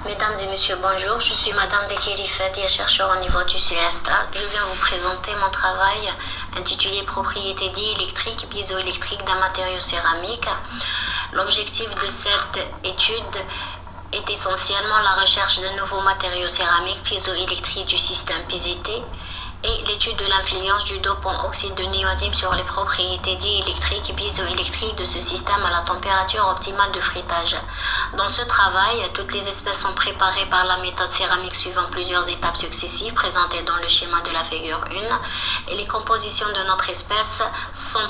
Mesdames et messieurs, bonjour. Je suis Madame Bekiri Fadia, chercheur au niveau du CERESTRA. Je viens vous présenter mon travail intitulé Propriétés diélectriques piézoélectriques d'un matériau céramique. L'objectif de cette étude est essentiellement la recherche de nouveaux matériaux céramiques piézoélectriques du système PZT et l'étude de l'influence du dopant oxyde de néodyme sur les propriétés diélectriques et piézoélectriques de ce système à la température optimale de frittage. Dans ce travail, toutes les espèces sont préparées par la méthode céramique suivant plusieurs étapes successives présentées dans le schéma de la figure 1 et les compositions de notre espèce sont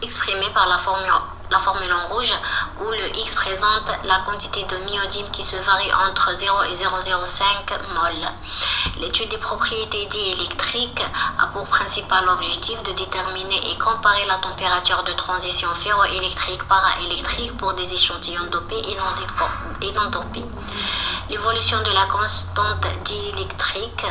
exprimées par la formule en rouge où le X présente la quantité de néodyme qui se varie entre 0 et 0,05 mol. L'étude des propriétés diélectriques a pour principal objectif de déterminer et comparer la température de transition ferroélectrique-paraélectrique pour des échantillons dopés et non dopés. L'évolution de la constante diélectrique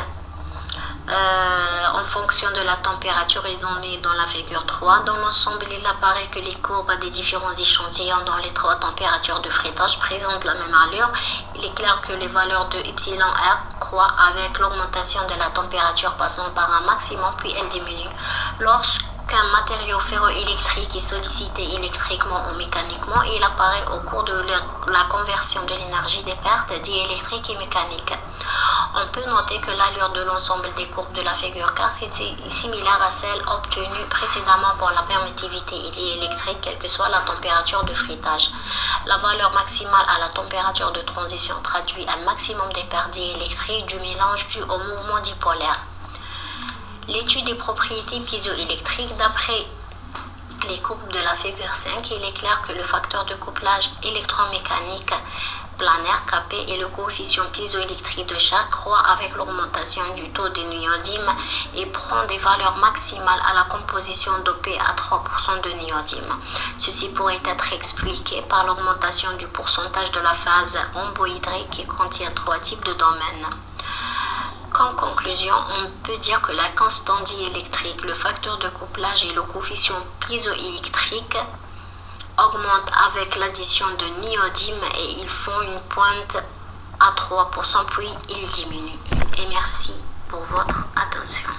en fonction de la température est donnée dans la figure 3. Dans l'ensemble, il apparaît que les courbes des différents échantillons dans les trois températures de frittage présentent la même allure. Il est clair que les valeurs de εr croît avec l'augmentation de la température passant par un maximum puis elle diminue. Lorsqu'un matériau ferroélectrique est sollicité électriquement ou mécaniquement, il apparaît au cours de la conversion de l'énergie des pertes diélectriques et mécaniques. On peut noter que l'allure de l'ensemble des courbes de la figure 4 est similaire à celle obtenue précédemment pour la permittivité diélectrique, quelle que soit la température de frittage. La valeur maximale à la température de transition traduit un maximum des pertes diélectriques du mélange dû au mouvement dipolaire. L'étude des propriétés piézoélectriques d'après les courbes de la figure 5, il est clair que le facteur de couplage électromécanique planaire Kp et le coefficient piézoélectrique de chaque croît avec l'augmentation du taux de néodyme et prend des valeurs maximales à la composition dopée à 3% de néodyme. Ceci pourrait être expliqué par l'augmentation du pourcentage de la phase rhomboédrique qui contient trois types de domaines. Qu'en conclusion, on peut dire que la constante diélectrique, le facteur de couplage et le coefficient piézoélectrique augmentent avec l'addition de néodyme et ils font une pointe à 3% puis ils diminuent. Et merci pour votre attention.